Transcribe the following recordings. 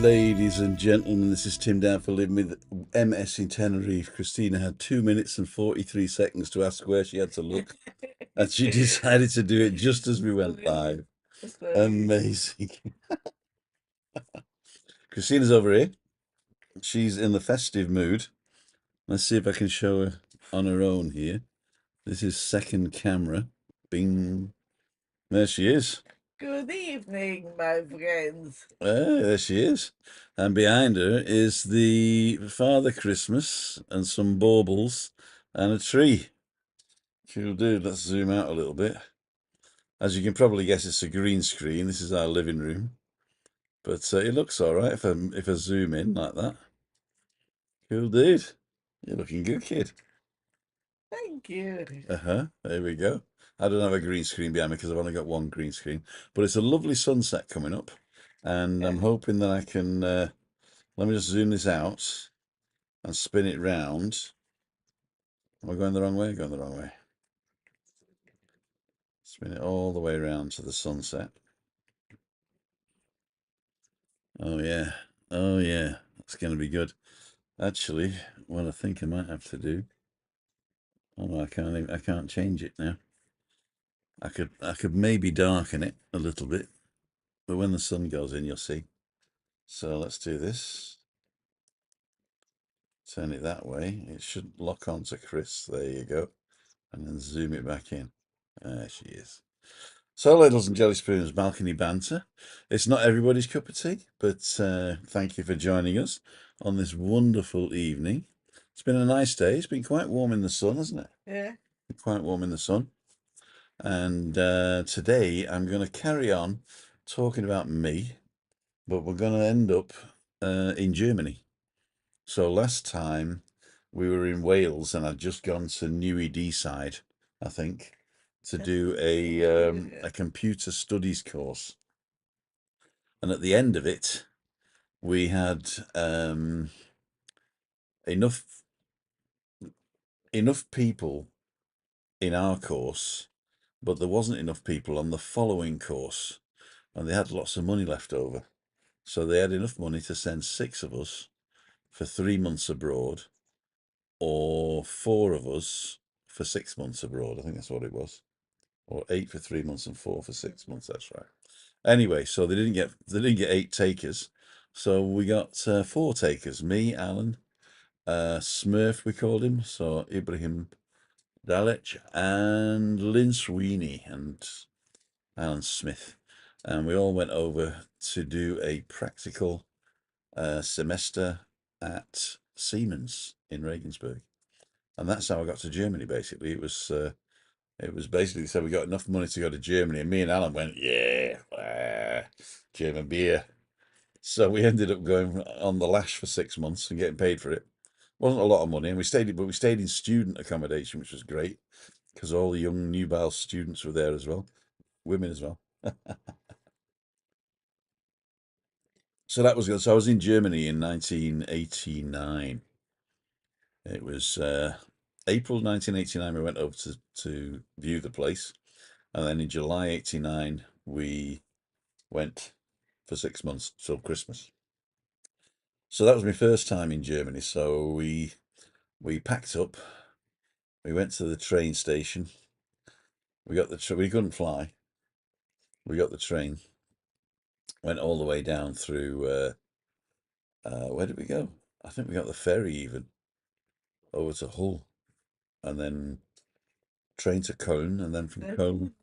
Ladies and gentlemen, this is Tim down for Living with MS in Tenerife. Christina had 2 minutes and 43 seconds to ask where she had to look, and she decided to do it just as we went live. Amazing. Christina's over here. She's in the festive mood. Let's see if I can show her on her own here. This is second camera. Bing. There she is. Good evening, my friends. There she is. And behind her is the Father Christmas and some baubles and a tree. She'll do. Let's zoom out a little bit. As you can probably guess, it's a green screen. This is our living room. But it looks all right if I zoom in like that. Cool dude. You're looking good, kid. Thank you. There we go. I don't have a green screen behind me because I've only got one green screen. But it's a lovely sunset coming up. And I'm hoping that I can... let me just zoom this out and spin it round. Am I going the wrong way? Going the wrong way. Spin it all the way around to the sunset. Oh yeah. Oh yeah. That's going to be good. Actually, what I think I might have to do. Oh no, I can't change it now. I could maybe darken it a little bit, but when the sun goes in, you'll see. So let's do this. Turn it that way. It should lock onto Chris. There you go. And then zoom it back in. There she is. So, ladles and jelly spoons, balcony banter. It's not everybody's cup of tea, but thank you for joining us on this wonderful evening. It's been a nice day. It's been quite warm in the sun, hasn't it? Yeah. Quite warm in the sun. And today I'm going to carry on talking about me, but we're going to end up in Germany. So last time we were in Wales and I'd just gone to Newry Deeside, I think, to do a computer studies course. And at the end of it, we had enough people in our course, but there wasn't enough people on the following course, and they had lots of money left over. So they had enough money to send 6 of us for 3 months abroad, or 4 of us for 6 months abroad. I think that's what it was. Or 8 for 3 months and 4 for 6 months. That's right. Anyway, so they didn't get 8 takers. So we got 4 takers. Me, Alan, Smurf, we called him. So Ibrahim Dalech and Lynn Sweeney and Alan Smith. And we all went over to do a practical semester at Siemens in Regensburg. And that's how I got to Germany, basically. It was basically said we got enough money to go to Germany, and me and Alan went, yeah, German beer. So we ended up going on the lash for 6 months and getting paid for it. Wasn't a lot of money, and we stayed in student accommodation, which was great because all the young nubile students were there as well, women as well. So that was good. So I was in Germany in 1989. It was April 1989. We went over to view the place, and then in July 89 we went for 6 months till Christmas. So that was my first time in Germany. So we packed up. We went to the train station. We got we couldn't fly. We got the train. Went all the way down through. Where did we go? I think we got the ferry even over to Hull, and then train to Cologne, and then from Cologne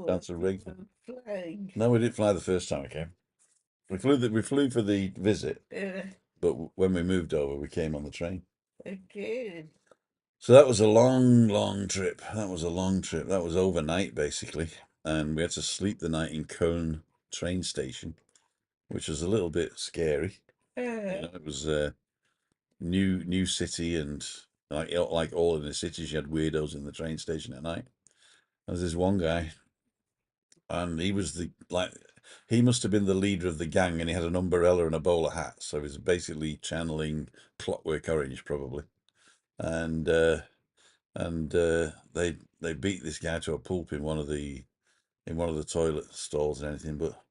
down to Regensburg. No, we didn't fly the first time we came. We flew for the visit, but when we moved over, we came on the train. Okay. So that was a long, long trip. That was a long trip. That was overnight, basically. And we had to sleep the night in Cologne train station, which was a little bit scary. It was a new city, and like all in the cities, you had weirdos in the train station at night. There was this one guy, and he was he must have been the leader of the gang, and he had an umbrella and a bowler hat, so he was basically channeling Clockwork Orange, probably. And they beat this guy to a pulp in one of the toilet stalls and anything, but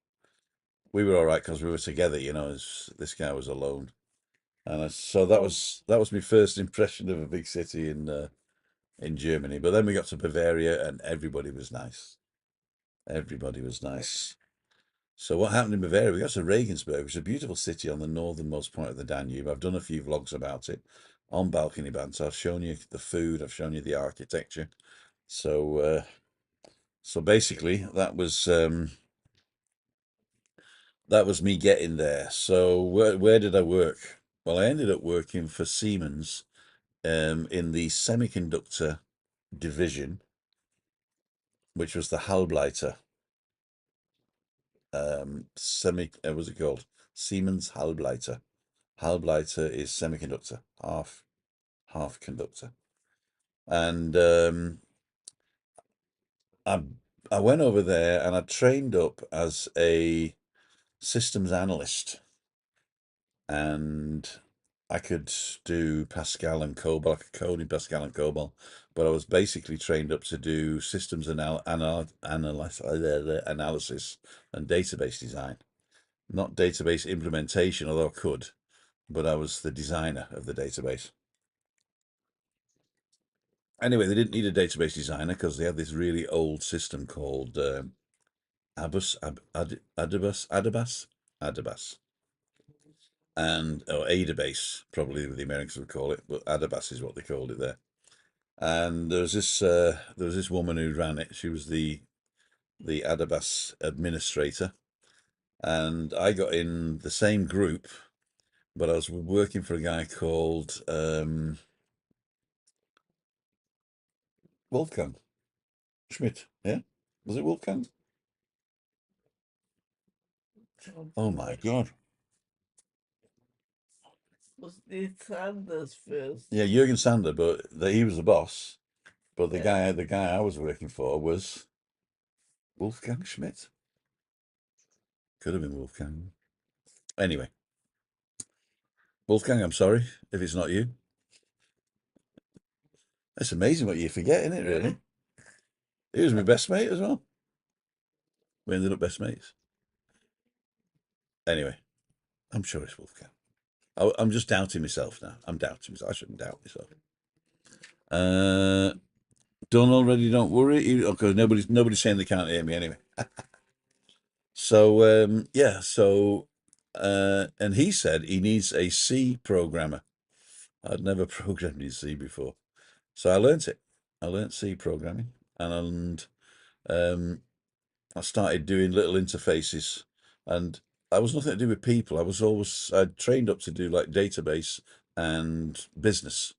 we were all right because we were together, you know, as this guy was alone. And so Oh, that was my first impression of a big city in Germany. But then we got to Bavaria and everybody was nice. Everybody was yeah. nice. So what happened in Bavaria? We got to Regensburg, which is a beautiful city on the northernmost point of the Danube. I've done a few vlogs about it on Balcony Banter. I've shown you the food, I've shown you the architecture. So basically that was me getting there. So where did I work? Well, I ended up working for Siemens in the semiconductor division, which was the Halbleiter. What's it called? Siemens Halbleiter. Halbleiter is semiconductor, half conductor. And I I went over there and I trained up as a systems analyst, and I could do Pascal and COBOL. I could code in Pascal and COBOL, but I was basically trained up to do systems analysis and database design. Not database implementation, although I could, but I was the designer of the database. Anyway, they didn't need a database designer because they had this really old system called Adabas, and or Adabase, probably the Americans would call it, but Adabas is what they called it there. And there was this woman who ran it. She was the Adabas administrator, and I got in the same group, but I was working for a guy called Wolfgang Schmidt. Yeah, was it Wolfgang? Oh my God! Was the Sanders first? Yeah, Jürgen Sander, but he was the boss. But Yeah. the guy I was working for was Wolfgang Schmidt. Could have been Wolfgang. Anyway, Wolfgang, I'm sorry if it's not you. It's amazing what you forget, isn't it, Yeah. really? He was my best mate as well. We ended up best mates. Anyway, I'm sure it's Wolfgang. I'm just doubting myself now. I'm doubting myself. I shouldn't doubt myself. Uh, done already, don't worry. Because nobody's saying they can't hear me anyway. So yeah, and he said he needs a C programmer. I'd never programmed in C before. So I learnt it. I learnt C programming, and I started doing little interfaces, and I was nothing to do with people. I'd trained up to do like database and business,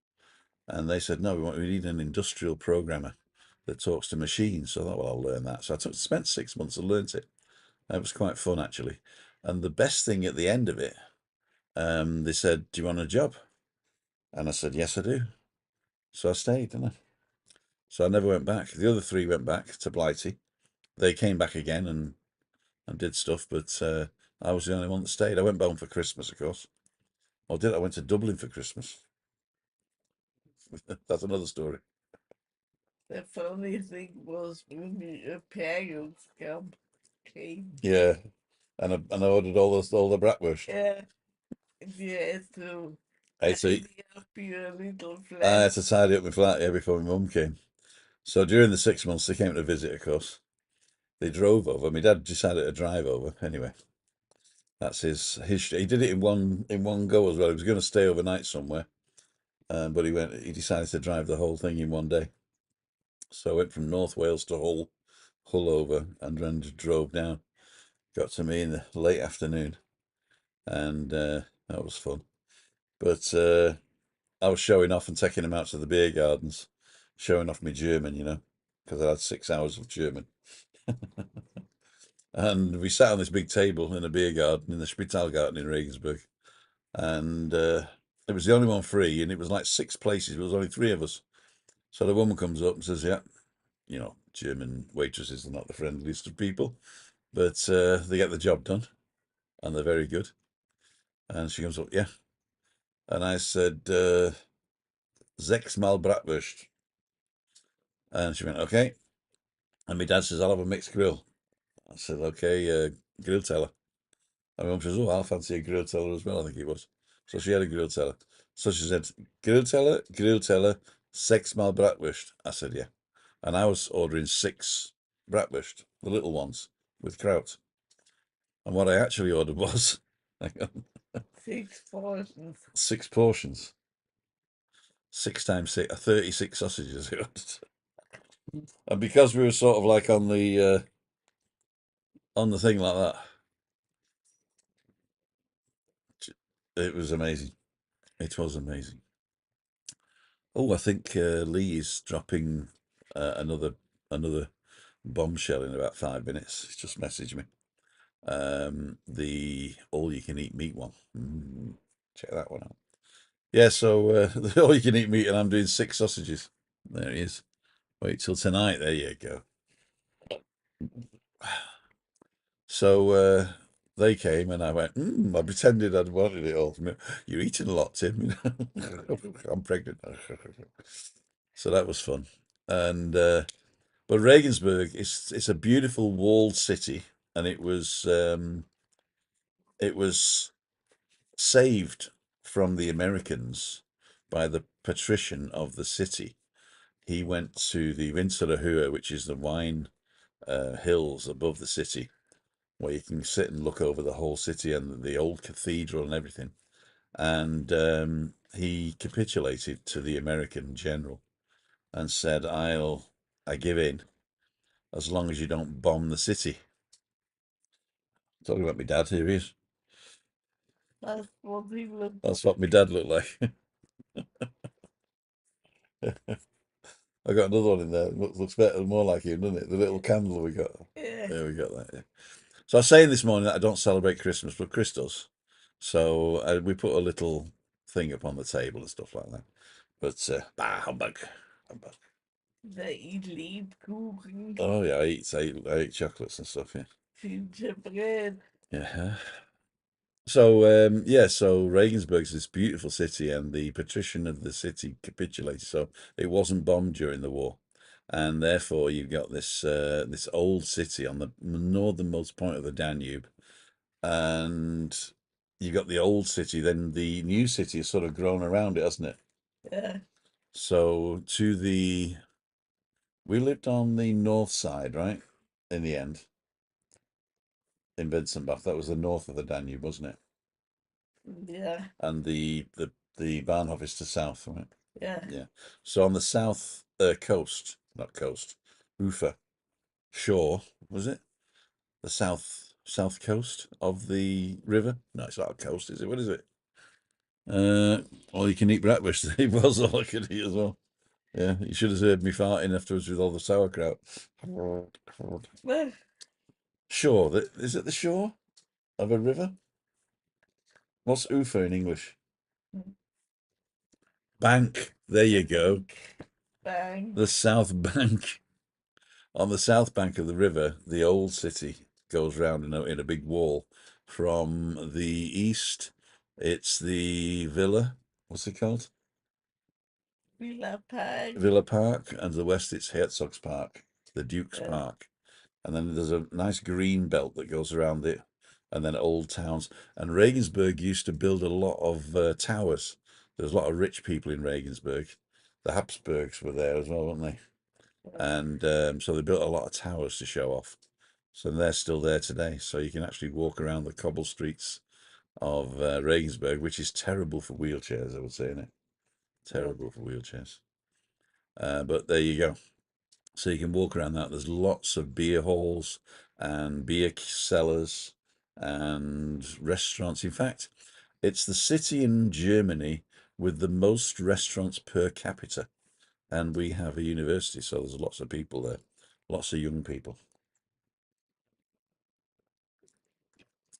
and they said no, we need an industrial programmer that talks to machines. So I thought, well, I'll learn that. So spent 6 months and learnt it. It was quite fun actually, and the best thing at the end of it, they said, "Do you want a job?" And I said, "Yes, I do." So I stayed, didn't I? So I never went back. The other three went back to Blighty. They came back again and did stuff, but I was the only one that stayed. I went home for Christmas, of course. Or did I? Went to Dublin for Christmas. That's another story. The funny thing was when your parents came. Yeah, and I ordered all the bratwurst. Yeah. Yeah, to I so tidy up your little I flat. had to tidy up my flat, yeah, before my mum came. So during the 6 months they came to visit, of course. They drove over. My dad decided to drive over. Anyway, that's his. He did it in one go as well. He was going to stay overnight somewhere, but he decided to drive the whole thing in one day. So I went from North Wales to Hull over, and then drove down. Got to me in the late afternoon, and that was fun. But I was showing off and taking him out to the beer gardens, showing off my German, because I had 6 hours of German. And we sat on this big table in a beer garden in the Spitalgarten in Regensburg, and it was the only one free, and it was like six places. There was only three of us. So the woman comes up and says, "Yeah, German waitresses are not the friendliest of people, but they get the job done, and they're very good." And she comes up, "Yeah," and I said, "Sechsmal Bratwurst," and she went, "Okay." And my dad says, "I'll have a mixed grill." I said, "Okay, grill teller." And my mum says, "Oh, I'll fancy a grilled teller as well," I think it was. So she had a grilled teller. So she said, grilled teller, 6 mal bratwurst. I said, yeah. And I was ordering 6 bratwurst, the little ones, with kraut. And what I actually ordered was, hang on, 6 portions. 6 portions. 6 times 6, 36 sausages. And because we were sort of like on the thing like that, it was amazing. It was amazing. Oh, I think Lee is dropping another bombshell in about 5 minutes. He's just messaged me. The all-you-can-eat meat one. Check that one out. Yeah, so the all-you-can-eat meat, and I'm doing 6 sausages. There he is. Wait till tonight. There you go. So they came, and I went. I pretended I'd wanted it all. You're eating a lot, Tim. I'm pregnant. So that was fun. And but Regensburg, it's a beautiful walled city, and it was saved from the Americans by the patrician of the city. He went to the Winterthur, which is the wine hills above the city, where you can sit and look over the whole city and the old cathedral and everything. And he capitulated to the American general and said, I give in as long as you don't bomb the city. Talking about my dad, here he is. That's what he looked That's what my dad looked like. I got another one in there. Looks better, more like him, doesn't it? The little candle we got. Yeah. There we got that. Yeah. So I was saying this morning that I don't celebrate Christmas, but Chris does. So we put a little thing up on the table and stuff like that. But humbug, humbug. They eat Lebkuchen, Oh yeah, I eat chocolates and stuff. Yeah, gingerbread. yeah. So yeah, so Regensburg is this beautiful city, and the patrician of the city capitulated, so it wasn't bombed during the war, and therefore you've got this old city on the northernmost point of the Danube, and you've got the old city. Then the new city has sort of grown around it, hasn't it? Yeah. So we lived on the north side, right? In the end, in Bensenbach, that was the north of the Danube, wasn't it? Yeah. And the Bahnhof is to south, right? Yeah. Yeah. So on the south coast, not coast, Ufer, shore, was it? The south coast of the river? No, it's not a coast, is it? What is it? All you can eat breakfast. It was all I could eat as well. Yeah, you should have heard me farting afterwards with all the sauerkraut. Well, Shore, is it the shore of a river? What's Ufer in English? Bank. There you go. bang. The south bank. On the south bank of the river, the old city goes round in a big wall. From the east, it's the villa. What's it called? Villa Park. Villa Park. And to the west, it's Herzog's Park, the Duke's Yeah. Park. And then there's a nice green belt that goes around it, and then old towns. And Regensburg used to build a lot of towers. There's a lot of rich people in Regensburg. The Habsburgs were there as well, weren't they? And so they built a lot of towers to show off. So they're still there today. So you can actually walk around the cobble streets of Regensburg, which is terrible for wheelchairs, I would say, isn't it? Terrible for wheelchairs. But there you go. So you can walk around that. There's lots of beer halls and beer cellars and restaurants. In fact, it's the city in Germany with the most restaurants per capita. And we have a university, so there's lots of people there, lots of young people.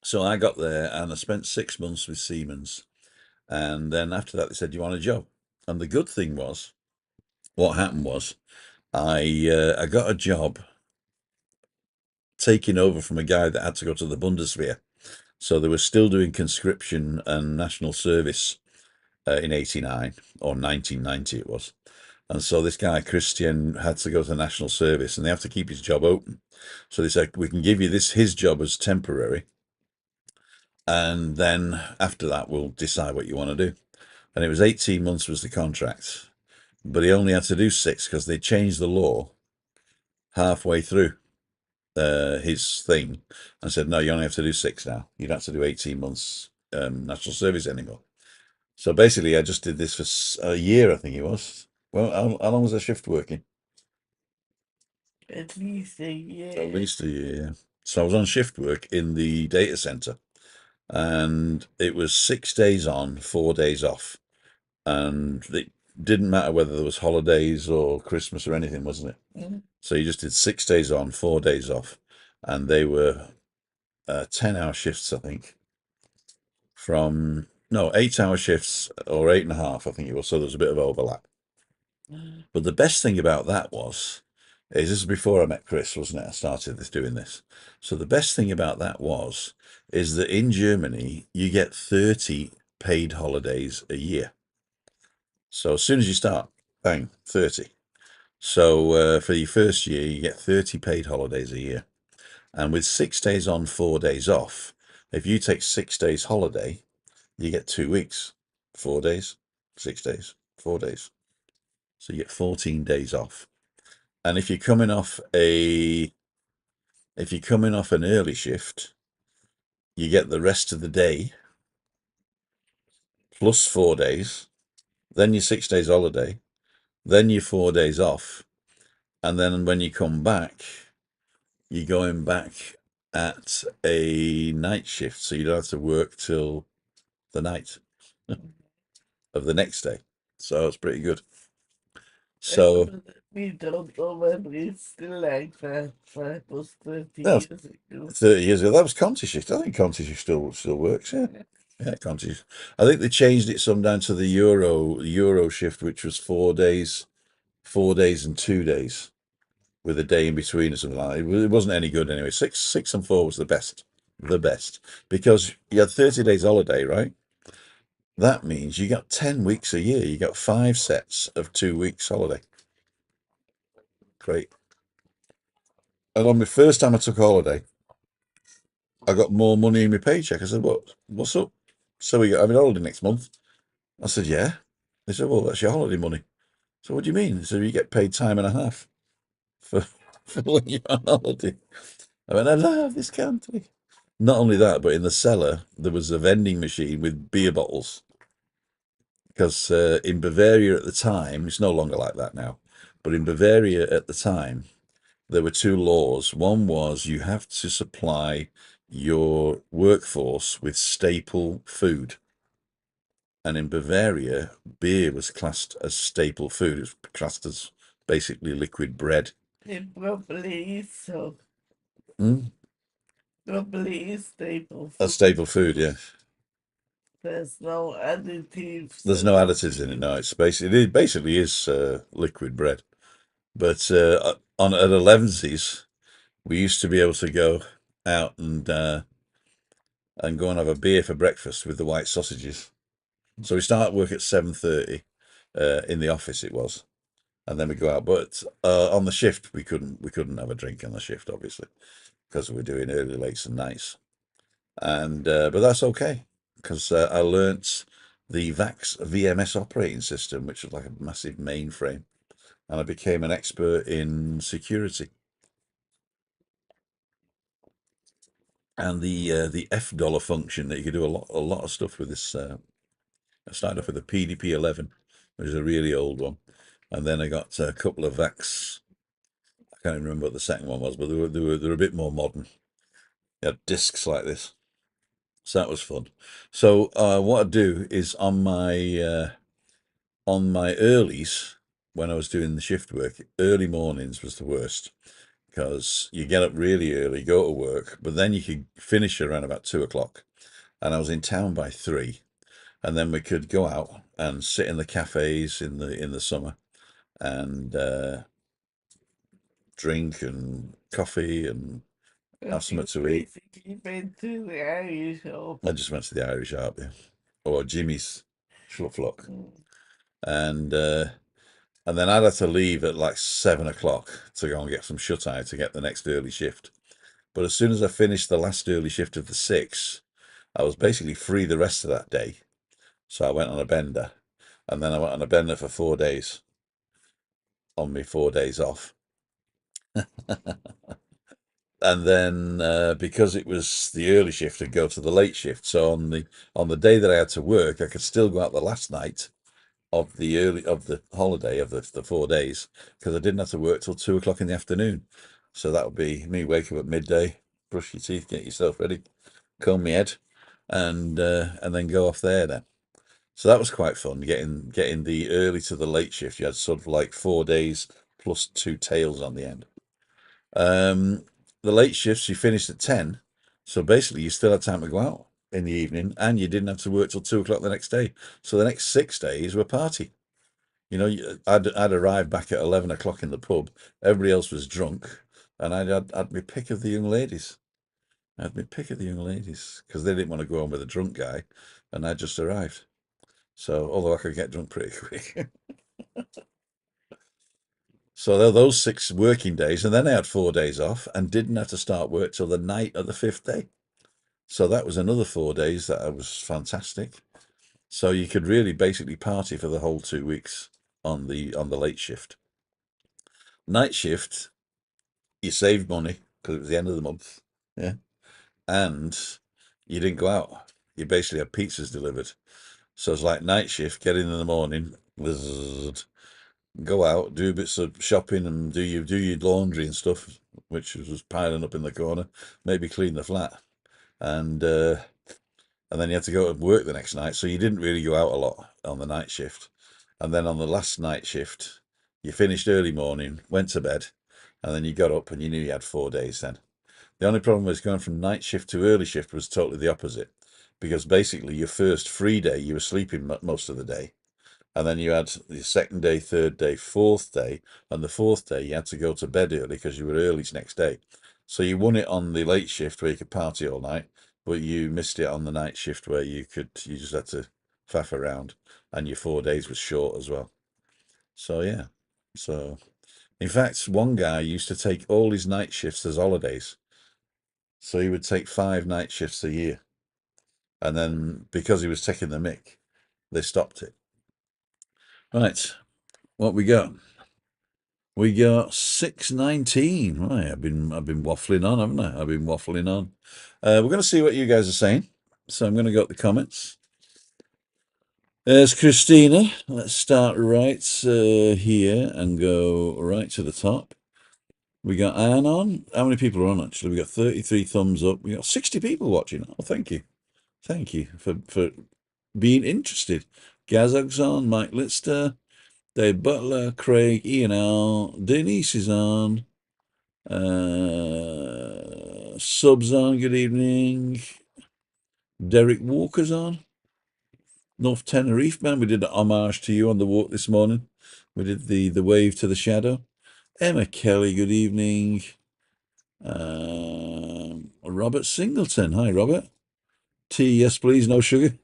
So I got there and I spent 6 months with Siemens. And then after that, they said, "You want a job?" And the good thing was, what happened was, I got a job taking over from a guy that had to go to the Bundeswehr. So they were still doing conscription and national service in 89 or 1990 it was. And so this guy, Christian, had to go to national service and they have to keep his job open. So they said, "We can give you his job as temporary. and then after that we'll decide what you want to do. And it was 18 months was the contract, but he only had to do 6 because they changed the law halfway through his thing and said, no, you only have to do 6 now. You don't have to do 18 months national service anymore. So basically, I just did this for a year, I think it was. Well, how long was I shift working? At least a year. At least a year, yeah. So I was on shift work in the data center, and it was 6 days on, 4 days off. And it didn't matter whether there was holidays or Christmas or anything, wasn't it? Mm. So you just did 6 days on, 4 days off, and they were 10-hour shifts, I think. From no 8-hour shifts or 8.5, I think it was. So there was a bit of overlap. Mm. But the best thing about that is this is before I met Chris, wasn't it? I started doing this. So the best thing about that is that in Germany you get 30 paid holidays a year. So as soon as you start, bang, 30. So for your first year, you get 30 paid holidays a year. And with 6 days on, 4 days off, if you take 6 days holiday, you get 2 weeks, 4 days, 6 days, 4 days. So you get 14 days off. And if you're coming off an early shift, you get the rest of the day plus 4 days, then your 6 days holiday, then your 4 days off, and then when you come back, you're going back at a night shift, so you don't have to work till the night of the next day. So it's pretty good. So We don't know whether it's still like that. That was 30 that was years ago. 30 years ago. That was Conti shift. I think Conti shift still works. Yeah, yeah, Conti. I think they changed it some down to the Euro shift, which was 4 days, 4 days and 2 days, with a day in between or something like that. It wasn't any good anyway. Six and 4 was the best, because you had 30 days holiday, right? That means you got 10 weeks a year. You got 5 sets of 2 weeks holiday. Great. And on my first time I took holiday, I got more money in my paycheck. I said, what's up? So we got having holiday next month. I said, yeah. They said, well, that's your holiday money. So what do you mean? So you get paid time and a half for, for when you're on holiday. I went, I love this country. Not only that, but in the cellar, there was a vending machine with beer bottles. Because in Bavaria at the time, it's no longer like that now, but in Bavaria at the time, there were 2 laws. One was you have to supply your workforce with staple food. And in Bavaria, beer was classed as staple food. It was classed as basically liquid bread. It probably is so. Mm? Probably is staple A food. staple food, yeah. There's no additives. There's no additives in it. No, it basically is liquid bread. But on at Elevensies, we used to be able to go out and go and have a beer for breakfast with the white sausages. So we start work at 7:30 in the office it was, and then we go out. But on the shift we couldn't have a drink on the shift, obviously, because we're doing early, lates, and nights. And but that's okay, because I learnt the VAX VMS operating system, which was like a massive mainframe, and I became an expert in security. And the $F function, that you could do a lot of stuff with this. I started off with a PDP-11, which is a really old one, and then I got a couple of VAX. I can't even remember what the second one was, but they were a bit more modern. They had discs like this, so that was fun. So what I do is on my earlies, when I was doing the shift work, early mornings was the worst, because you get up really early, go to work, but then you could finish around about 2 o'clock, and I was in town by 3. And then we could go out and sit in the cafes in the summer and drink and coffee and have something to eat. Basically went to the Irish shop. I just went to the Irish Harp, yeah, or Jimmy's Schlufflock, and then I'd have to leave at like 7 o'clock to go and get some shut eye to get the next early shift. But as soon as I finished the last early shift of the 6, I was basically free the rest of that day. So I went on a bender, and then I went on a bender for 4 days on my 4 days off. And then because it was the early shift, I'd go to the late shift. So on the day that I had to work, I could still go out the last night of the holiday of the 4 days, because I didn't have to work till 2 o'clock in the afternoon. So that would be me wake up at midday, brush your teeth, get yourself ready, comb my head, and then go off there then. So that was quite fun, getting the early to the late shift. You had sort of like 4 days plus two tails on the end. Um, the late shifts you finished at 10, so basically you still had time to go out in the evening, and you didn't have to work till 2 o'clock the next day. So the next 6 days were party. I'd arrived back at 11 o'clock in the pub. Everybody else was drunk, and I'd my pick of the young ladies. I had my pick of the young ladies because they didn't want to go home with a drunk guy, and I just arrived. So although I could get drunk pretty quick. So there were those 6 working days, and then I had 4 days off and didn't have to start work till the night of the fifth day. So that was another 4 days that was fantastic. So you could really basically party for the whole 2 weeks on the late shift. Night shift, you saved money because it was the end of the month, yeah, and you didn't go out. You basically had pizzas delivered. So it's like night shift, get in the morning, go out, do bits of shopping, and do your laundry and stuff, which was piling up in the corner. Maybe clean the flat, and then you had to go to work the next night. So you didn't really go out a lot on the night shift. And then on the last night shift, you finished early morning, went to bed, and then you got up and you knew you had 4 days then. The only problem was going from night shift to early shift was totally the opposite, because basically your first free day, you were sleeping most of the day. And then you had the second day, third day, fourth day, and the fourth day you had to go to bed early because you were early next day. So you won it on the late shift where you could party all night, but you missed it on the night shift where you just had to faff around, and your 4 days was short as well. So yeah. So in fact, one guy used to take all his night shifts as holidays. So he would take 5 night shifts a year. And then because he was taking the mick, they stopped it. Right, what we got? We got 6:19. Right, I've been waffling on, haven't I? I've been waffling on. We're going to see what you guys are saying. So I'm going to go to the comments. There's Christina. Let's start right here and go right to the top. We got Anne on. How many people are on, actually? We got 33 thumbs up. We got 60 people watching. Oh, thank you. Thank you for being interested. Gazog's on. Mike Litster. Dave Butler. Craig. Ian L. Denise is on. Subs on. Good evening. Derek Walker's on. North Tenerife, man. We did an homage to you on the walk this morning. We did the wave to the shadow. Emma Kelly, good evening. Robert Singleton. Hi, Robert. Tea, yes, please. No sugar.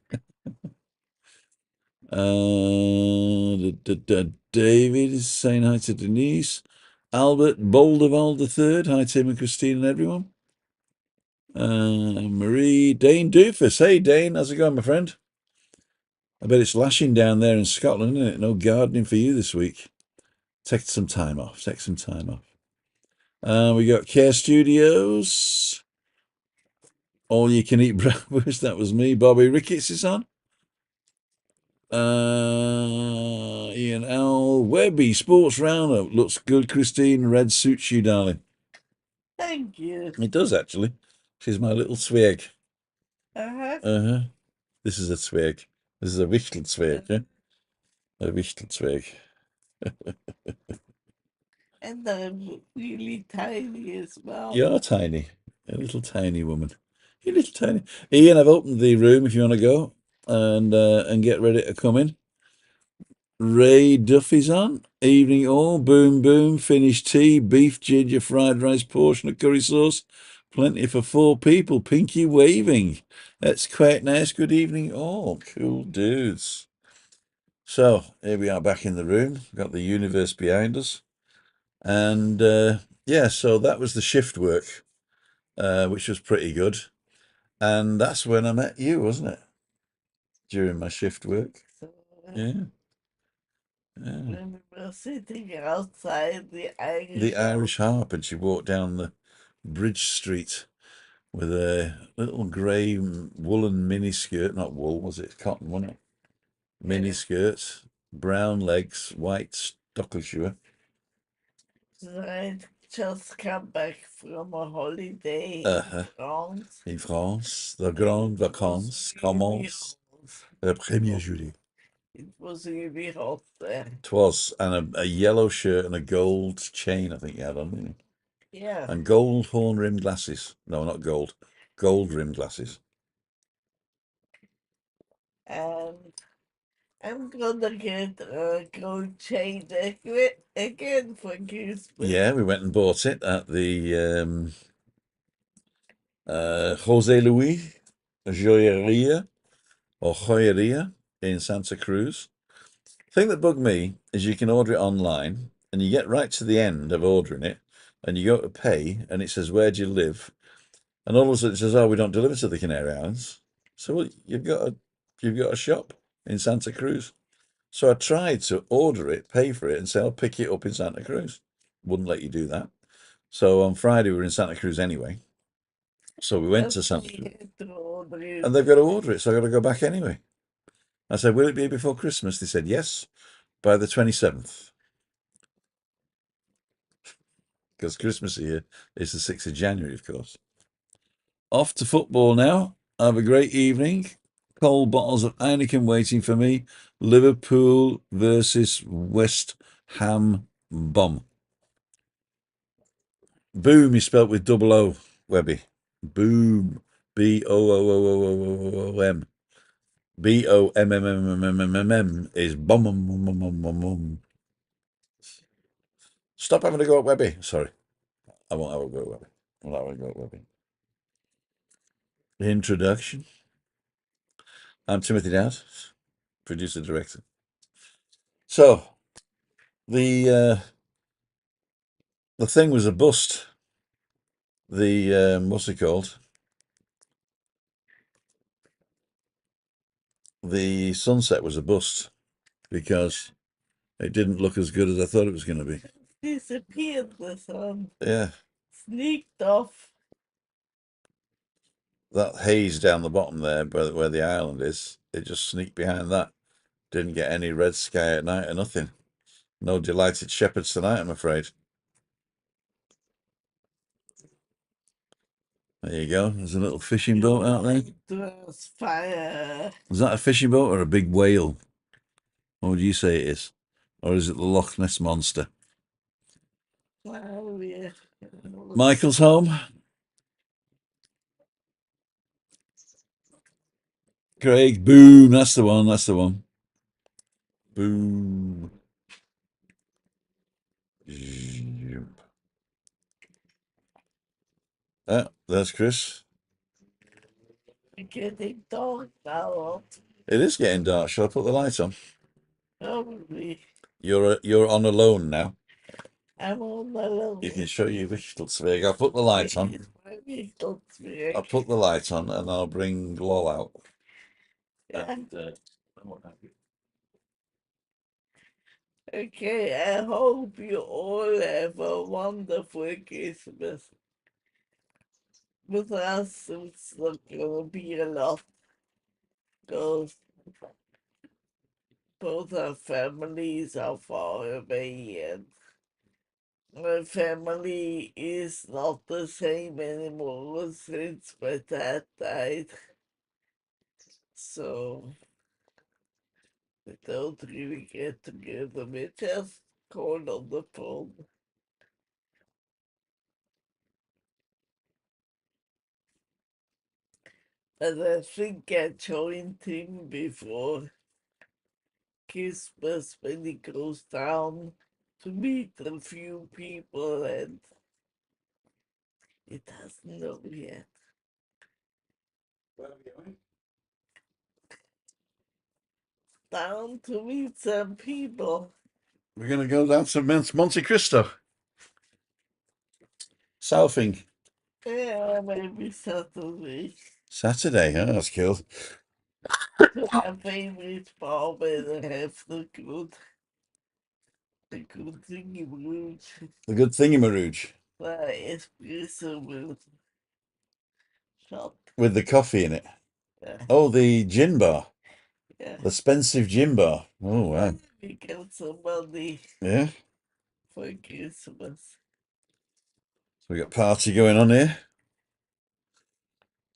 David is saying hi to Denise. Albert Bolderval III. Hi, Tim and Christine and everyone. Marie. Dane Doofus. Hey, Dane. How's it going, my friend? I bet it's lashing down there in Scotland, isn't it? No gardening for you this week. Take some time off. Take some time off. We got Care Studios. All you can eat breakfast. That was me. Bobby Ricketts is on. Ian L. WEBBY Sports Roundup. Looks good, Christine. Red suits you, darling. Thank you. It does, actually. She's my little swag. Uh-huh. This is a swag. This is a Wichtelzwerg, yeah? A Wichtelzwerg. And I'm really tiny as well. You're tiny. A little tiny woman. You're little tiny. Ian, I've opened the room if you want to go and get ready to come in. Ray Duffy's on. Evening all. Boom, boom. Finished tea. Beef, ginger, fried rice, portion of curry sauce. Plenty for 4 people. Pinky waving. That's quite nice. Good evening all. Cool dudes. So, here we are back in the room. Got the universe behind us. And, yeah, so that was the shift work, which was pretty good. And that's when I met you, wasn't it? During my shift work. So, Yeah. Yeah. when we were sitting outside the The Irish Irish Harp, and she walked down the Bridge Street with a little grey woolen mini skirt, not wool, was it? Cotton, wasn't it? Mini Yeah. skirt, brown legs, white stockle shoe. I'd just come back from a holiday in Uh-huh. France. In France, the And grandes it was vacances really commencent hot. le 1er juillet. It was really hot there. 'Twas, and a yellow shirt and a gold chain, I think you had on, didn't you? Yeah. And gold horn rimmed glasses. No, not gold. Gold rimmed glasses. And I'm gonna get a gold chain again for Christmas. Yeah, we went and bought it at the Jose Luis Joyeria or Joyeria in Santa Cruz. The thing that bugged me is you can order it online and you get right to the end of ordering it and you go to pay and it says, where do you live? And all of a sudden it says, oh, we don't deliver to the Canary Islands. So well, you've got a shop in Santa Cruz. So I tried to order it, pay for it, and say I'll pick it up in Santa Cruz. Wouldn't let you do that. So on Friday we were in Santa Cruz anyway. So we went to Santa Cruz, and they've got to order it, so I've got to go back anyway. I said, will it be before Christmas? They said, yes, by the 27th. Because Christmas here is the 6th of January, of course. Off to football now. Have a great evening. Cold bottles of Heineken waiting for me. Liverpool versus West Ham Bomb. Boom is spelt with double O, Webby. Boom. Boom. BOMMMMMMM is bum bum bum bum bum bum bum. Stop having to go at Webby. Sorry. I won't have a go at Webby. I'll have a go at Webby. Introduction. I'm Timothy Dowd, producer director. So the thing was a bust. The what's it called? The sunset was a bust because it didn't look as good as I thought it was going to be. Disappeared, the sun. Yeah, Sneaked off. that haze down the bottom there, where the island is, it just sneaked behind that. Didn't get any red sky at night or nothing. No delighted shepherds tonight, I'm afraid. There you go. There's a little fishing boat out there. It was fire. Is that a fishing boat or a big whale? What would you say it is? Or is it the Loch Ness Monster? Well, yeah. Michael's home. Craig, boom. That's the one. That's the one. Boom. Ah, there's Chris. Getting dark now. It is getting dark. Shall I put the light on? Probably. You're on alone now. I'm on my own. You can show your Wichtelzweig. I'll put the light on. I'll put the light on and I'll bring Lol out. Yeah. And, Okay, I hope you all have a wonderful Christmas. With us, it's not gonna be a lot, because both our families are far away, and my family is not the same anymore since my dad died. So we don't really get together. We just call on the phone. And I think I joined him before Christmas when he goes down to meet a few people, and he doesn't know yet. Down to meet some people. we're going to go down to Monte Cristo. Southing. Yeah, maybe Saturday. Saturday, huh? That's cool. My favorite part where they have the good thingy root. The good thingy-marooge. That is beautiful shop. With the coffee in it. Yeah, Oh, the gin bar. yeah. The expensive gin bar. Oh, wow. We got some money Yeah. for Christmas. So we got party going on here.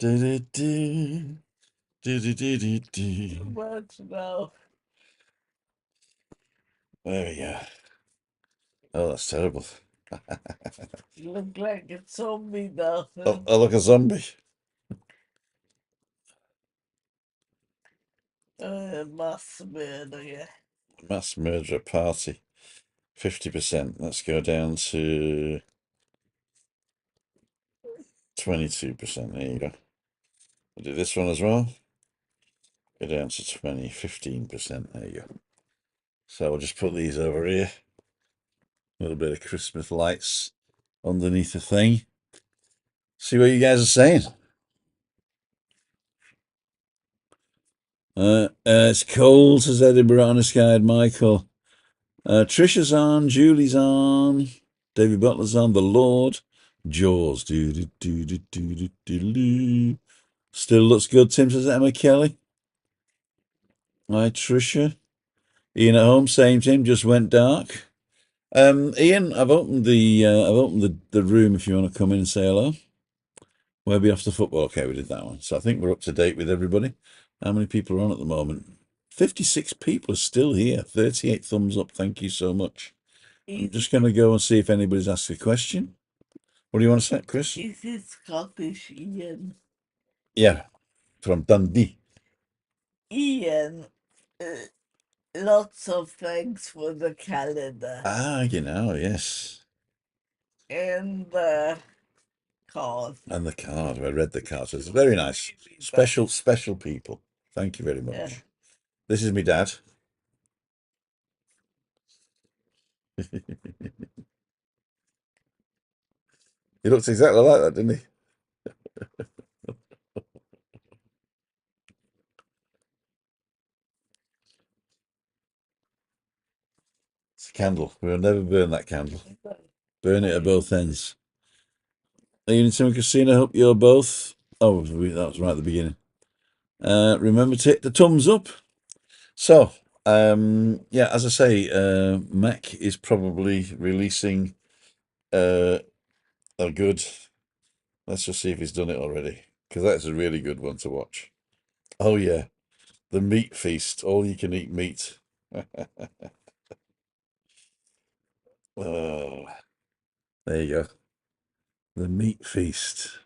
Do-do-do. Do-do-do-do-do. Too much now. There we go. Oh, that's terrible. You look like a zombie now. Oh, I look a zombie. Mass murder, yeah. Mass murderer party. 50%. Let's go down to 22%. There you go. We'll do this one as well. Go down to 15%. There you go. So we'll just put these over here. A little bit of Christmas lights underneath the thing. See what you guys are saying. It's cold, says Edinburgh on a sky, Michael. Trisha's on, Julie's on, David Butler's on, The Lord, Jaws. Still looks good, Tim, says Emma Kelly. Hi, Trisha. Ian at home, same Tim, just went dark. Ian, I've opened the room if you want to come in and say hello. WEBBY after football. Okay, we did that one. So I think we're up to date with everybody. How many people are on at the moment? 56 people are still here. 38 thumbs up. Thank you so much. I'm just going to go and see if anybody's asked a question. What do you want to say, Chris? Is it Scottish Ian? Yeah, from Dundee. Ian, lots of thanks for the calendar Ah, yes. and the card. And the card. I read the card. So it's very nice. Really Special people. Thank you very much. Yeah. This is my dad. He looks exactly like that, didn't he? It's a candle. We'll never burn that candle. Burn it at both ends. Unison and Christina, hope you're both. Oh, that was right at the beginning. Remember to hit the thumbs up. So, yeah, as I say, Mac is probably releasing a good. Let's just see if he's done it already, because that's a really good one to watch. Oh yeah, the meat feast, all you can eat meat. Oh, there you go. The meat feast.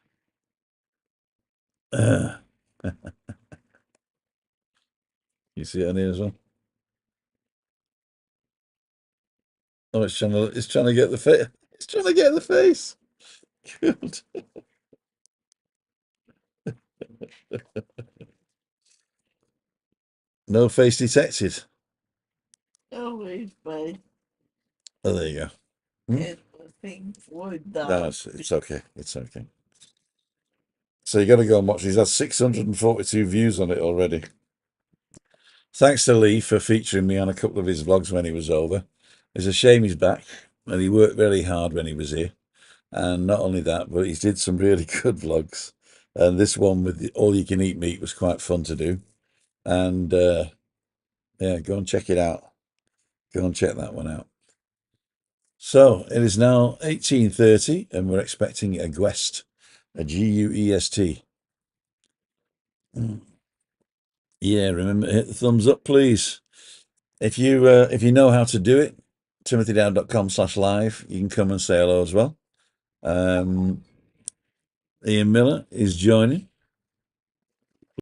You see it on here as well. Oh, it's trying to get the face. It's trying to get the face. Good. No face detected. Oh, wait, but Oh, there you go. Hmm? it was thing for No, down. it's okay. It's okay. So you got to go and watch. He's had 642 views on it already. Thanks to Lee for featuring me on a couple of his vlogs when he was over. It's a shame he's back, and he worked really hard when he was here. And not only that, but he did some really good vlogs. And this one with the all-you-can-eat meat was quite fun to do. And yeah, go and check it out. Go and check that one out. So it is now 18:30, and we're expecting a guest, a Guest. Yeah, remember, hit the thumbs up, please. If you know how to do it, timothydown.com/live, you can come and say hello as well. Ian Miller is joining.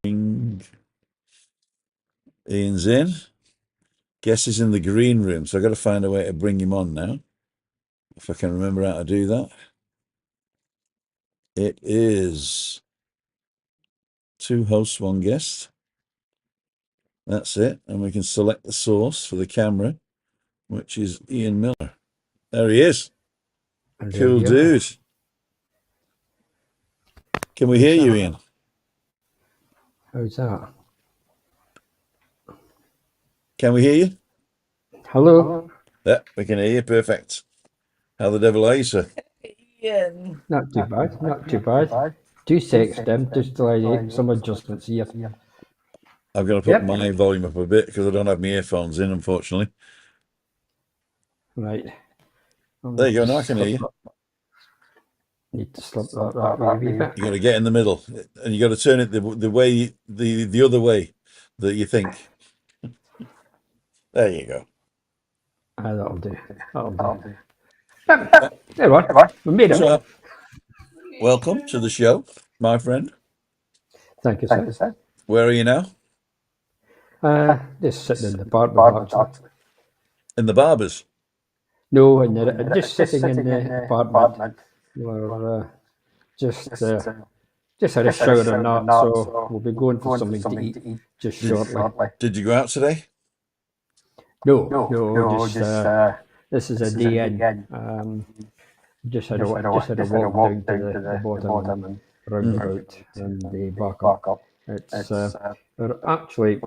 Ian's in. Guess is in the green room, so I've got to find a way to bring him on now. If I can remember how to do that. It is 2 hosts, 1 guest. That's it. And we can select the source for the camera, which is Ian Miller. There he is. And Cool dude. Can we hear you, Ian? How's that? Can we hear you? Hello? Yeah, we can hear you. Perfect. How the devil are you, sir? Ian, Not too bad, not too bad. 2 secs, Tim, just till I make some adjustments here. I'm going to put my volume up a bit because I don't have my earphones in, unfortunately. Right. There you go. Now I can hear you. Need to slip that way a wee bit. You got to get in the middle, and you got to turn it the way the other way that you think. There you go. That'll do. That'll do. There we are. We made it. So, welcome to the show, my friend. Thank you, sir. Where are you now? Just sitting in the apartment, actually. In the barbers. No, just sitting in the apartment. We're just had a shower and that, so we'll be going for something to eat just shortly. Did you go out today? No, just this is a day in. Just had a walk down to the bottom and roundabout and back up. It's we're actually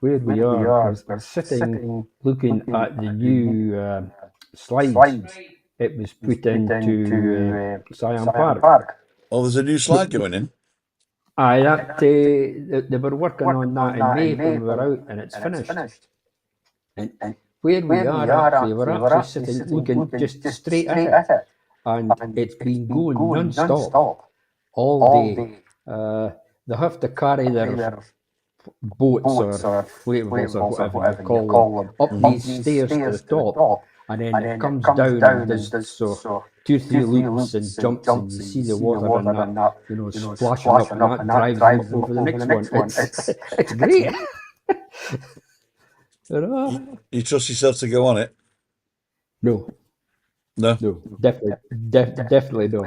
where we are. We're sitting looking at the new slides. It was put into Siam Park. Oh, there's a new slide going in. Aye, that they were working on that in May when we were out, and it's finished. And where we are actually, we're actually sitting looking just straight at it, and it's been going non-stop all day. They have to carry their boats or inflatables or whatever you call them up these stairs to the top, and then it comes down and does so 2-3 loops and jumps, and you see the water and that, splashing up, and that drives them up over the next one. It's great. You trust yourself to go on it? No, No. definitely no.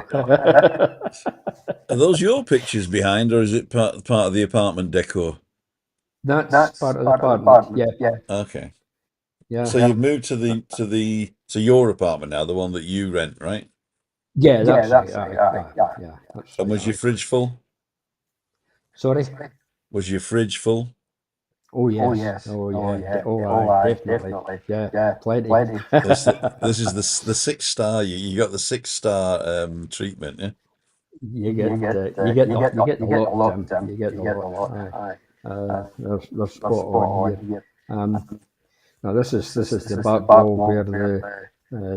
Are those your pictures behind, or is it part of the apartment decor? That's part of the apartment. Yeah. Okay. Yeah. So you've moved to your apartment now, the one that you rent, right? Yeah, that's right. Yeah. And was your fridge full? Sorry? Was your fridge full? Oh yes. Oh yeah. Definitely. Yeah. Plenty. This is the 6-star. You got the 6-star treatment, yeah. You get the lot, Tim. You get the lot. They're spot on here. Now this is the back wall where the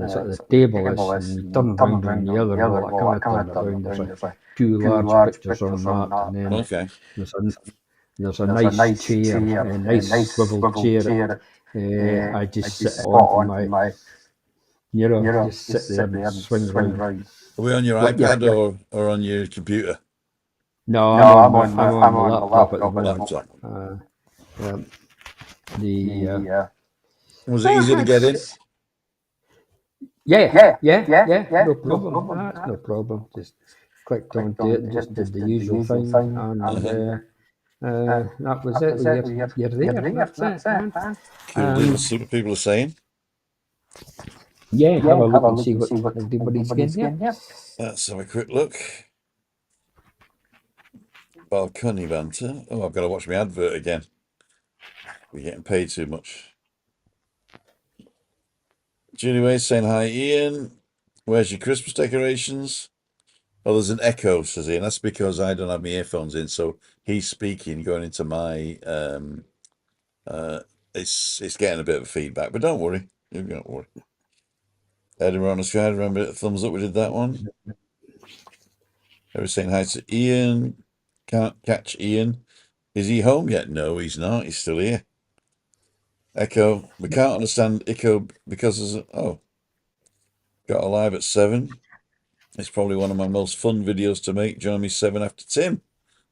sort of the table is, and you turn around on the other wall. I can't turn around. There's two large pictures on that, and then there's a nice chair, a nice swivel chair. I just sit on my, just sit there and swing around. Are we on your iPad or on your computer? No, I'm on my laptop at the moment. Was it easy to get in? Yeah. No problem. That's no problem. Just clicked onto it and just did the usual thing, and that was it. You're there. That's it, man. Cool. See what people are saying. Yeah, have a look and see what everybody's getting. Yeah. Let's have a quick look. Balcony banter. Oh, I've got to watch my advert again. We're getting paid too much. Julie Way saying hi, Ian. Where's your Christmas decorations? Oh, there's an echo, says Ian. That's because I don't have my earphones in, so he's speaking going into my it's getting a bit of feedback, but don't worry. You don't worry. Edinburgh on the Sky, remember thumbs up, we did that one. Everyone's saying hi to Ian. Can't catch Ian. Is he home yet? No, he's not. He's still here. Echo. We can't understand Echo because got a live at 7. It's probably one of my most fun videos to make. Join me 7 after Tim.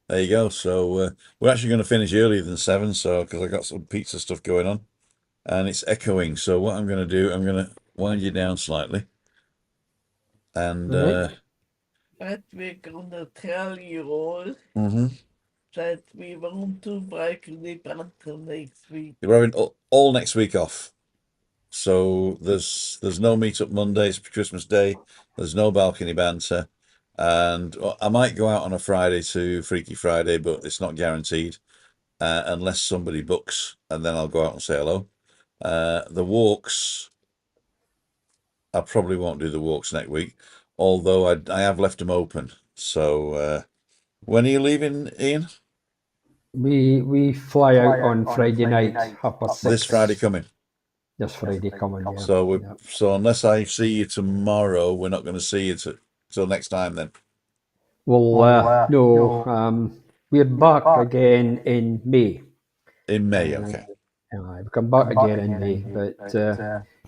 There you go. So we're actually going to finish earlier than 7, so because I got some pizza stuff going on, and it's echoing. So what I'm going to do, I'm going to wind you down slightly, and but we're gonna tell you all that we want to break the banter next week. we're having all next week off. So there's no meetup Monday. It's Christmas Day. There's no balcony banter, and I might go out on a Friday to Freaky Friday, but it's not guaranteed. unless somebody books, and then I'll go out and say hello. The walks, I probably won't do the walks next week, although I have left them open. So when are you leaving, Ian? We fly out on Friday night, 6:30. This Friday coming. This Friday coming, yeah. So unless I see you tomorrow, we're not going to see you till next time then. Well, no, we're back again in May. In May, okay. We come back again in May, but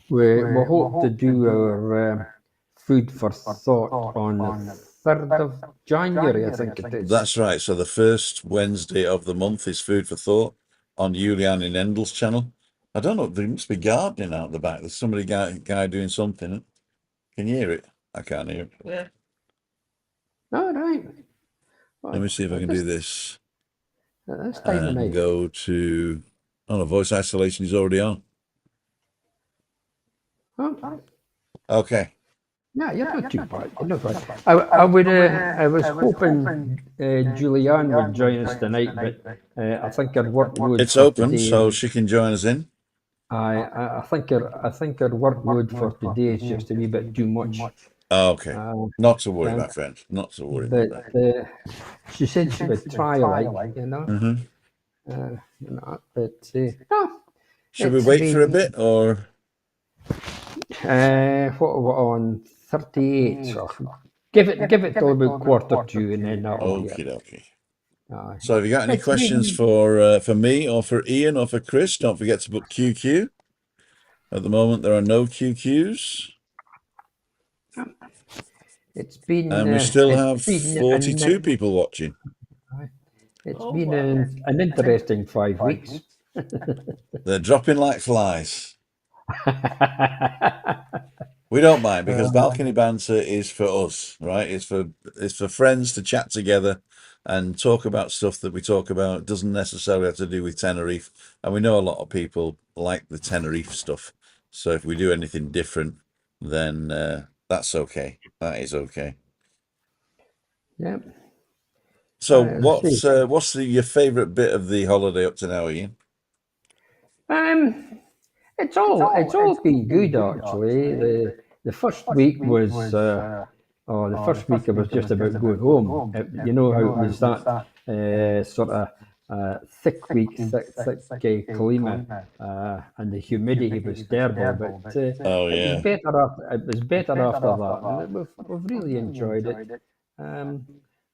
we hope to do our food for thought on the 3rd of January, I think it is. That's right. So the first Wednesday of the month is Food for Thought on Juliane in Endel's channel. I don't know. There must be gardening out the back. There's somebody guy doing something. Can you hear it? I can't hear it. Yeah. All right. Well, Let me see if I can do this. At this time of And night. go to. Oh, no, voice isolation is already on. Oh, Okay. yeah, you're not too bad. You're not bad. I was hoping Juliane would join us tonight, but I think her workload It's for open, today. so she can join us in. I think her workload for today is just a wee bit too much. Okay. Not to worry, my friend. Not to worry. But she said she would try, you know. Mm-hmm. But no. Should we wait for a bit, or? What are we on? 38. So give it till about 1:45, and then that'll be it. Okie dokie. So have you got any questions for me or for Ian or for Chris? Don't forget to book QQ. At the moment, there are no QQs. It's been, and we still have 42 people watching. It's been an interesting 5 weeks. They're dropping like flies. We don't mind, because balcony banter is for us, right? It's for friends to chat together and talk about stuff that we talk about. It doesn't necessarily have to do with Tenerife, and we know a lot of people like the Tenerife stuff. So if we do anything different, then that's okay. That is okay. Yeah. So what's your favourite bit of the holiday up to now, Ian? It's all been good, actually. The first week was the first week it was just about going home. You know how it was that sort of thick climate, and the humidity was terrible. But it was better after that, and we've really enjoyed it.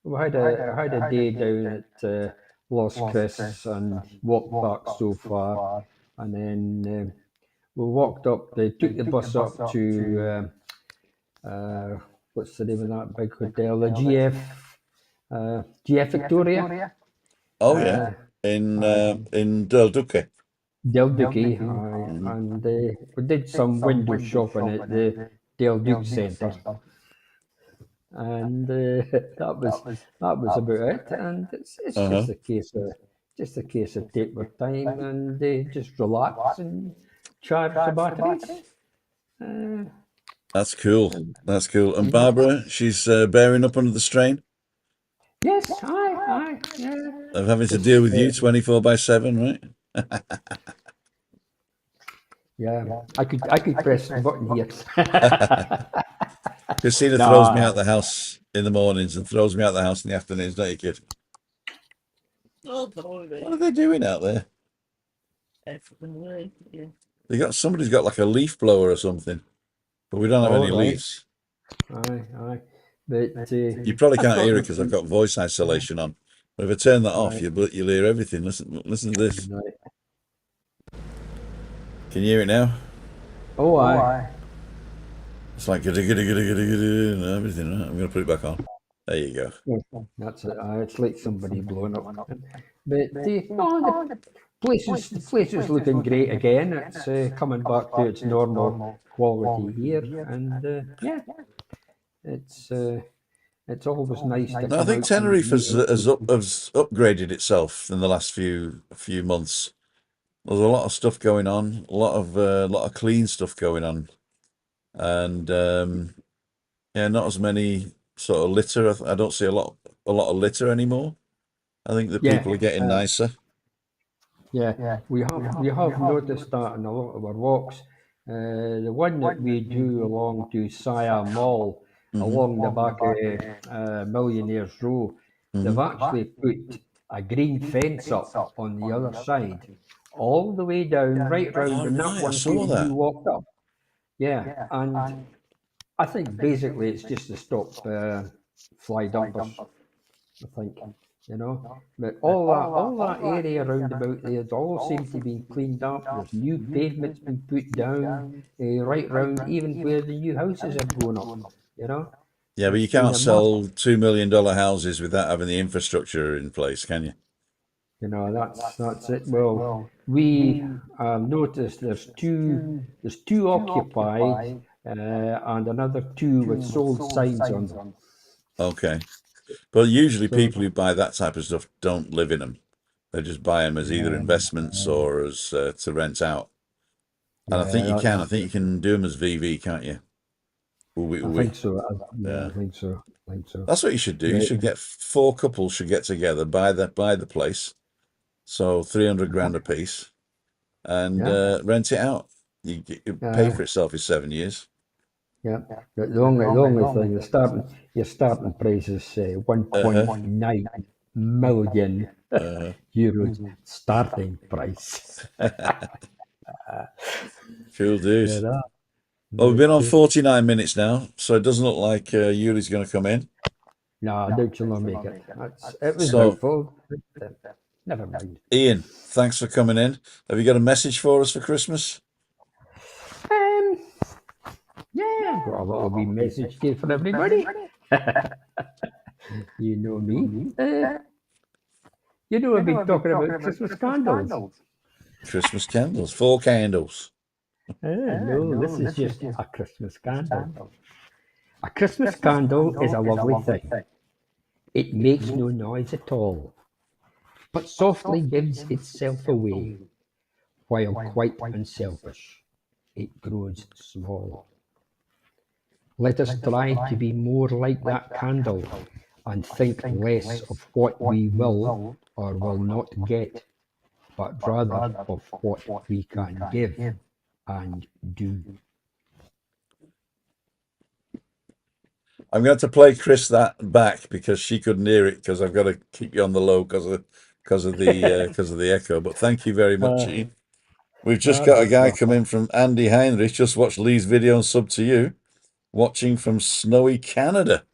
We had a day down at Los Cris and walked back so far, and then we walked up. They took the bus up to what's the name of that big hotel? The GF Victoria. Oh yeah, in Del Duque. Del Duque, and we did some window shopping at the Del Duque Centre, and that was about it. And it's just a case of take your time and just relax and charge the batteries. That's cool. That's cool. And Barbara, she's bearing up under the strain Yes, aye, yeah. of having to deal with you 24/7, right? Yeah, I could press the button here. Christina throws me out the house in the mornings and throws me out the house in the afternoons, don't you, kid? Oh, What are they doing out there? Yeah. Somebody's got like a leaf blower or something, but we don't have any leaves. Aye. But you probably can't hear it because I've got voice isolation on. But if I turn that off, you'll hear everything. Listen to this. Can you hear it now? Oh, aye. It's like and everything. Right? I'm going to put it back on. There you go. That's it. It's like somebody blowing up. But the place is looking great again. It's coming back to its normal quality here, and it's always nice to come I think out Tenerife has upgraded itself in the last few months. There's a lot of stuff going on, a lot of clean stuff going on, and not as many sort of litter. I don't see a lot of litter anymore. I think the people are getting nicer. Yeah, we have noticed that in a lot of our walks. The one that we do along to Siam Mall, along the back of Millionaires Row, they've actually put a green fence up on the other side, all the way down, right round, Oh, and that right, I one saw you that. walked up. Yeah, and I think basically it's just to stop fly dumpers. I think, but all that area round about there, it all seems to be cleaned up. There's new pavements been put down, right round, even where the new houses are going up. You know, Yeah, but you it's been can't a massive. sell $2 million houses without having the infrastructure in place, can you? That's it. Well, we noticed there's two occupied, and another two with sold signs on them. Okay. But usually So people who buy that type of stuff don't live in them. They just buy them as either investments or as to rent out. And I think yeah, you can. I that, think you can do them as VV, can't you? Ooh, I ooh. think so. Yeah, Yeah. I think so. I think so. That's what you should do. You But, should get 4 couples should get together, buy the place, so 300 grand a piece, and yeah, rent it out. You pay for itself in 7 years. yeah. The only thing, your starting price is Uh-huh. 1.9 million euros starting price. Cool, dude. Yeah, that. Well, we've been on Okay. 49 minutes now, so it doesn't look like Yuri's going to come in. No, I doubt you'll not make it. It was So, hopeful, but never mind. Ian, thanks for coming in. Have you got a message for us for Christmas? Um, yeah, I've got a little wee message here for everybody. You know me. We've been talking about Christmas candles. Christmas candles, 4 candles. No, this is just a Christmas candle. A Christmas candle is a lovely thing. It makes no noise at all, but softly gives itself away. While quite unselfish, it grows small. Let us strive to be more like that candle and think less of what we will or will not get, but rather of what we can give and do. I'm going to play Chris that back because she couldn't hear it because I've got to keep you on the low because of the echo. But thank you very much, Ian. We've just got a guy come in from Andy Heinrich. Just watched Lee's video and sub to you, watching from snowy Canada.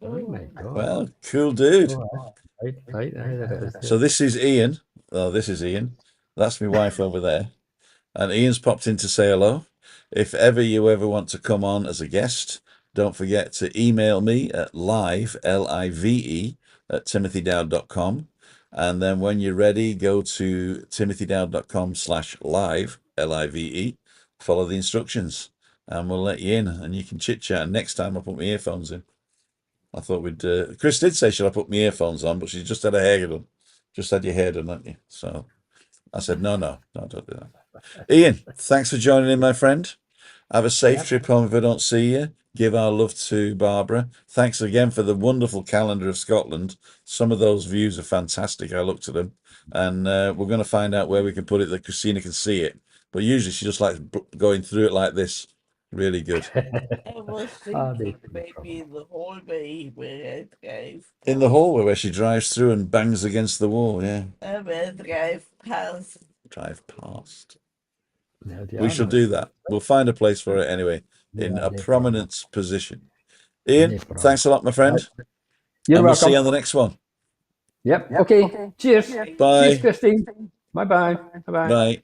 Oh my God. Well, cool dude. Right, there it is. So this is Ian. Oh, this is Ian. That's my wife over there. And Ian's popped in to say hello. If ever you want to come on as a guest, don't forget to email me at live, L-I-V-E, at timothydowd.com. And then when you're ready, go to timothydowd.com/live, L-I-V-E, follow the instructions, and we'll let you in, and you can chit-chat. And next time I'll put my earphones in. I thought we'd... Chris did say, should I put my earphones on? But she just had her hair done. Just had your hair done, haven't you? So I said, no, don't do that. Ian, thanks for joining in, my friend. Have a safe trip home if I don't see you. Give our love to Barbara. Thanks again for the wonderful calendar of Scotland. Some of those views are fantastic. I looked at them. And we're going to find out where we can put it that Christina can see it. But usually she just likes going through it like this. Really good. I was thinking maybe in the hallway where I drive. In the hallway where she drives through and bangs against the wall, yeah. Where I drive past. Drive past. Yeah, We shall do that. We'll find a place for it anyway, in a prominent position. Ian, thanks a lot, my friend. You're and we'll welcome. see you on the next one. Yep. Okay. Cheers. Bye. Cheers, Christine. Bye-bye. Bye-bye. Bye.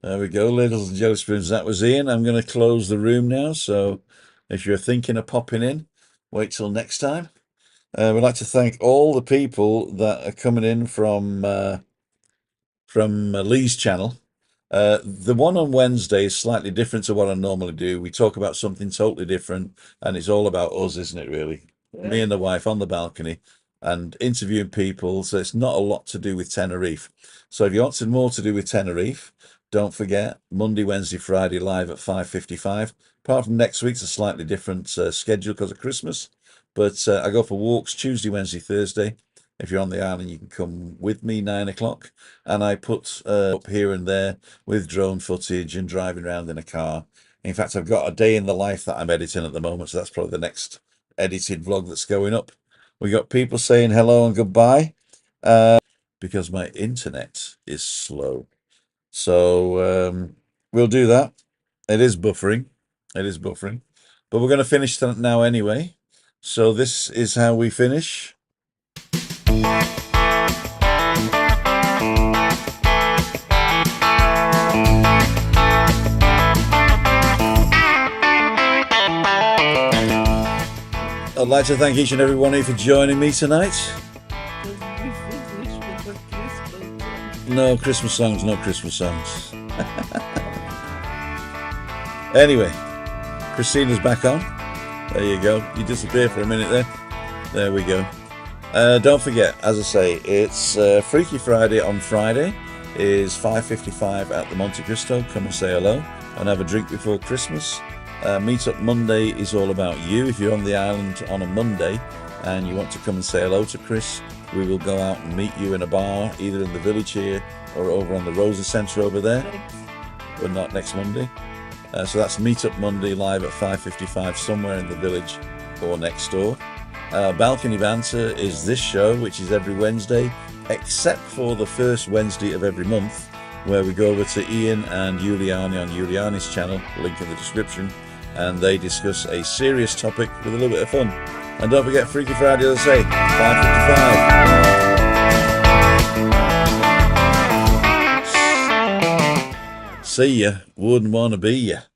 There we go, ladies and jelly spoons. That was Ian. I'm going to close the room now. So if you're thinking of popping in, wait till next time. We'd like to thank all the people that are coming in from Lee's channel. The one on Wednesday is slightly different to what I normally do. We talk about something totally different, and it's all about us, isn't it, really? Me and the wife on the balcony and interviewing people. So it's not a lot to do with Tenerife. So if you want some more to do with Tenerife, don't forget Monday, Wednesday, Friday live at 5:55. Apart from next week's a slightly different schedule because of Christmas. But I go for walks Tuesday, Wednesday, Thursday. If you're on the island, you can come with me 9 o'clock. And I put up here and there with drone footage and driving around in a car. In fact, I've got a day in the life that I'm editing at the moment, so that's probably the next edited vlog that's going up. We got people saying hello and goodbye because my internet is slow. So we'll do that. It is buffering. It is buffering. But we're going to finish that now anyway. So this is how we finish. I'd like to thank each and every one of you for joining me tonight. Did we finish with the Christmas song? No Christmas songs, no Christmas songs. Anyway, Christina's back on. There you go. You disappeared for a minute there. There we go. Don't forget, as I say, it's Freaky Friday on Friday. Is 5:55 at the Monte Cristo. Come and say hello and have a drink before Christmas. Meetup Monday is all about you. If you're on the island on a Monday and you want to come and say hello to Chris, we will go out and meet you in a bar, either in the village here or over on the Rosa Centre over there, but not next Monday. So that's Meetup Monday live at 5:55 somewhere in the village or next door. Balcony Banter is this show, which is every Wednesday, except for the first Wednesday of every month, where we go over to Ian and Juliane on Juliane's channel, link in the description, and they discuss a serious topic with a little bit of fun. And don't forget Freaky Friday, as I say, 5:55. See ya. Wouldn't want to be ya.